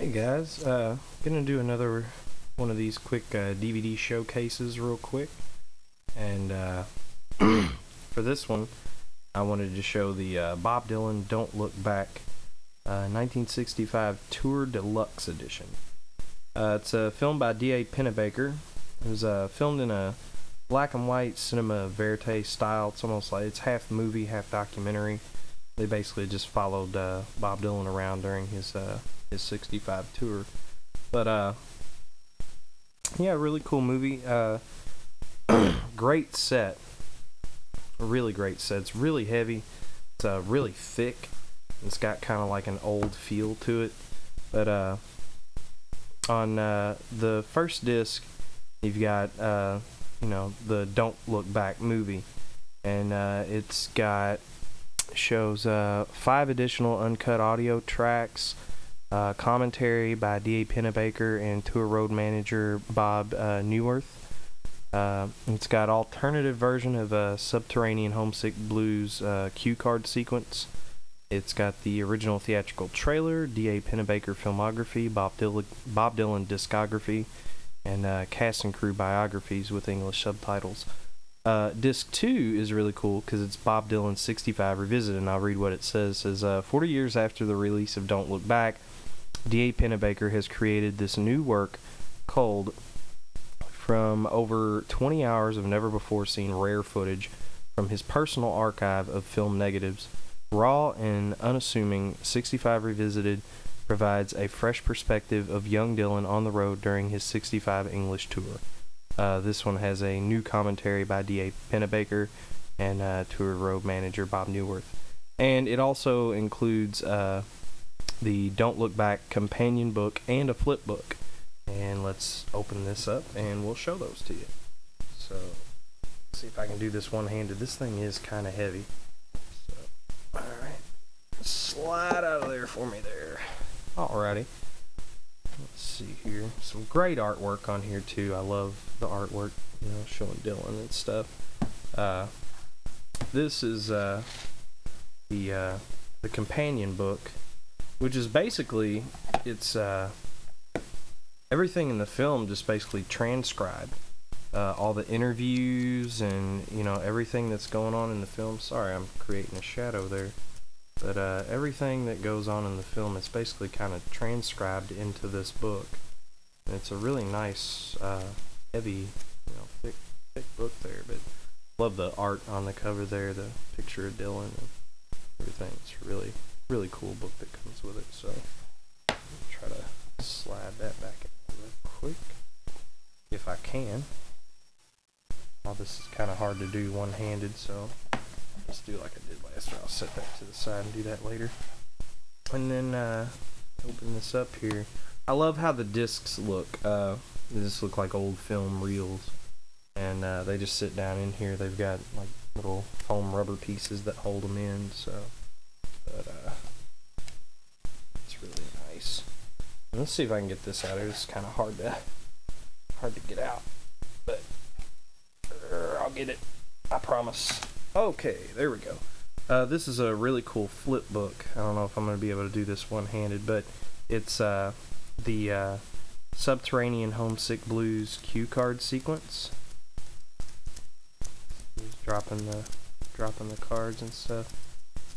Hey guys, gonna do another one of these quick DVD showcases real quick, and for this one I wanted to show the Bob Dylan Don't Look Back 1965 Tour Deluxe Edition. It's a film by D.A. Pennebaker. It was filmed in a black and white cinema verite style. It's almost like it's half movie, half documentary. They basically just followed Bob Dylan around during his 65 tour. But yeah, really cool movie. Great set. A really great set. It's really heavy. It's really thick. It's got kind of like an old feel to it. But on the first disc, you've got the Don't Look Back movie, and it's got shows 5 additional uncut audio tracks, commentary by D.A. Pennebaker and tour road manager Bob Newirth. It's got alternative version of Subterranean Homesick Blues cue card sequence. It's got the original theatrical trailer, D.A. Pennebaker filmography, Bob Dylan discography, and cast and crew biographies with English subtitles. Disc 2 is really cool because it's Bob Dylan's 65 Revisited, and I'll read what it says. It says, 40 years after the release of Don't Look Back, D.A. Pennebaker has created this new work culled from over 20 hours of never-before-seen rare footage from his personal archive of film negatives. Raw and unassuming, 65 Revisited provides a fresh perspective of young Dylan on the road during his 65 English tour. This one has a new commentary by D.A. Pennebaker and tour road manager Bob Newirth. And it also includes the Don't Look Back companion book and a flip book. And let's open this up and we'll show those to you. So, let's see if I can do this one-handed. This thing is kind of heavy. So, alright. Slide out of there for me there. Alrighty. Let's see here. Some great artwork on here too. I love the artwork, showing Dylan and stuff. This is the companion book, which is basically it's everything in the film just basically transcribed. All the interviews and everything that's going on in the film. Sorry, I'm creating a shadow there. But everything that goes on in the film is basically kind of transcribed into this book. And it's a really nice, heavy, thick book there. But love the art on the cover there, the picture of Dylan and everything. It's a really, really cool book that comes with it. So I'll try to slide that back in real quick if I can. Well, this is kind of hard to do one-handed, so let's do like I did last time. I'll set that to the side and do that later. And then open this up here. I love how the discs look. They just look like old film reels. And they just sit down in here. They've got like little foam rubber pieces that hold them in. So, but it's really nice. And let's see if I can get this out. It's kind of hard to get out, but I'll get it. I promise. Okay, there we go. This is a really cool flip book. I don't know if I'm going to be able to do this one-handed, but it's the Subterranean Homesick Blues cue card sequence. Just dropping the cards and stuff.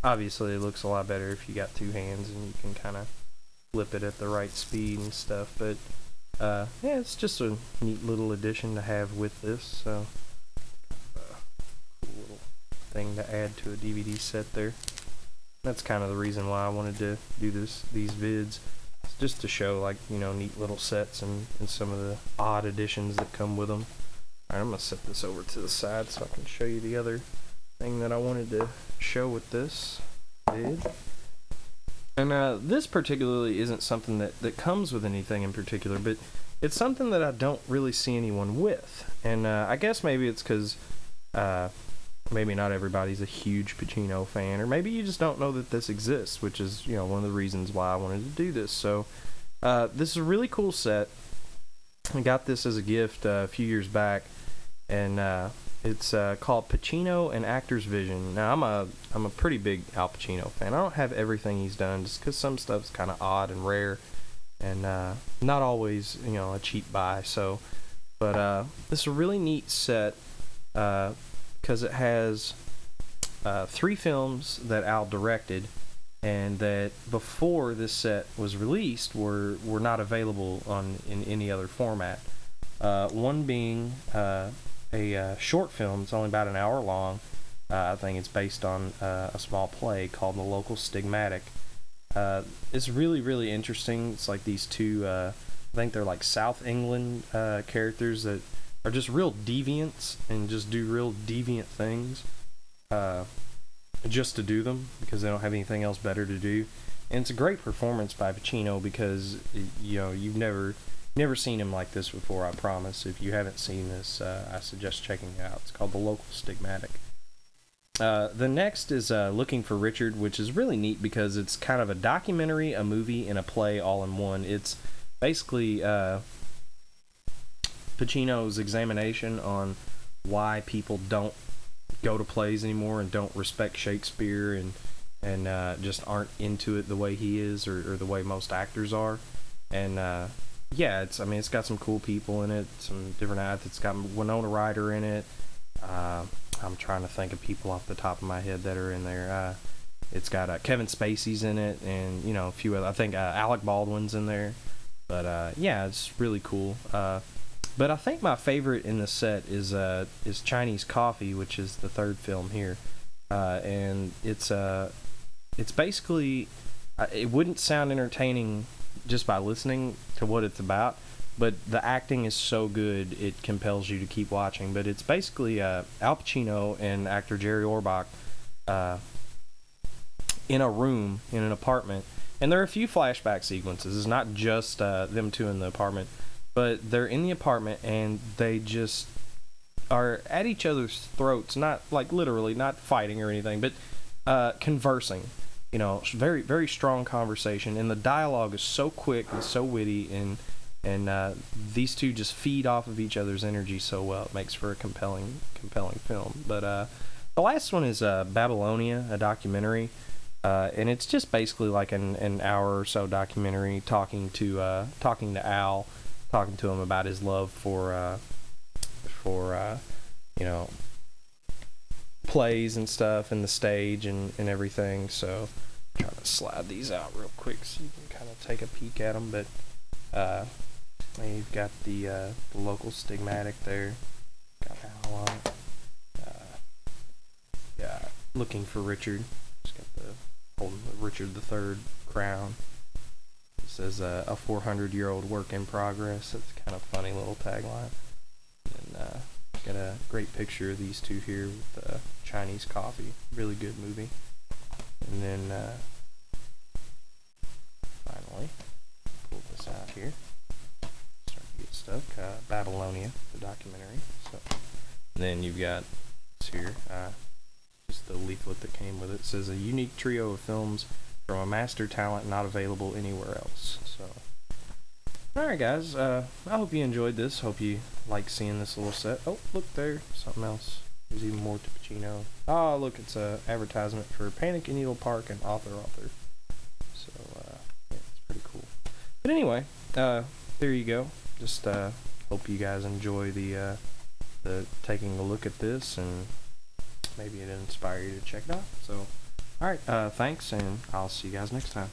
Obviously, it looks a lot better if you got 2 hands and you can kind of flip it at the right speed and stuff. But yeah, it's just a neat little addition to have with this. So. Thing to add to a DVD set there. That's kind of the reason why I wanted to do these vids. It's just to show like neat little sets and some of the odd additions that come with them. Alright, I'm gonna set this over to the side so I can show you the other thing that I wanted to show with this vid. And this particularly isn't something that comes with anything in particular, but it's something that I don't really see anyone with. And I guess maybe it's because maybe not everybody's a huge Pacino fan, or maybe you just don't know that this exists, which is, one of the reasons why I wanted to do this. So, this is a really cool set. I got this as a gift a few years back, and it's called Pacino and Actor's Vision. Now, I'm a pretty big Al Pacino fan. I don't have everything he's done, just because some stuff's kind of odd and rare, and not always, you know, a cheap buy. So, but this is a really neat set because it has 3 films that Al directed, and that before this set was released were not available in any other format. One being a short film. It's only about an hour long. I think it's based on a small play called The Local Stigmatic. It's really interesting. It's like these two, I think they're like South England characters that are just real deviants and just do real deviant things just to do them because they don't have anything else better to do. And it's a great performance by Pacino because, you know, you've never seen him like this before, I promise. If you haven't seen this, I suggest checking it out. It's called The Local Stigmatic. The next is Looking for Richard, which is really neat because it's kind of a documentary, a movie, and a play all in one. It's basically Pacino's examination on why people don't go to plays anymore and don't respect Shakespeare and just aren't into it the way he is or the way most actors are. And yeah, it's got some cool people in it, some different acts. It's got Winona Ryder in it. I'm trying to think of people off the top of my head that are in there. It's got Kevin Spacey's in it, and you know, a few other. I think Alec Baldwin's in there. But yeah, it's really cool. But I think my favorite in the set is Chinese Coffee, which is the 3rd film here, and it's basically it wouldn't sound entertaining just by listening to what it's about, but the acting is so good it compels you to keep watching. But it's basically Al Pacino and actor Jerry Orbach in a room in an apartment, and there are a few flashback sequences. It's not just them two in the apartment, but they're in the apartment and they just are at each other's throats, not like literally, not fighting or anything, but conversing. You know, very strong conversation, and the dialogue is so quick and so witty, and these two just feed off of each other's energy so well. It makes for a compelling film. But the last one is Babylonia, a documentary, and it's just basically like an hour or so documentary talking to Al, talking to him about his love for you know, plays and stuff and the stage and everything. So I'm trying to slide these out real quick so you can kind of take a peek at them. But you've got the Local Stigmatic there, got Al on it. Yeah, Looking for Richard, just got the holding the Richard III crown. It says a 400-year-old work in progress. That's kind of funny little tagline. And got a great picture of these two here with Chinese Coffee. Really good movie. And then finally, pull this out here. Start to get stuck. Babylonia, the documentary. So, and then you've got this here. Just the leaflet that came with it. It says a unique trio of films from a master talent not available anywhere else. So, alright guys, I hope you enjoyed this. Hope you like seeing this little set. Oh, look there, something else. There's even more to Pacino. Oh, look, it's a advertisement for Panic in Needle Park and Author. So, yeah, it's pretty cool. But anyway, there you go. Just hope you guys enjoy the taking a look at this, and maybe it inspire you to check it out. So, alright, thanks, and I'll see you guys next time.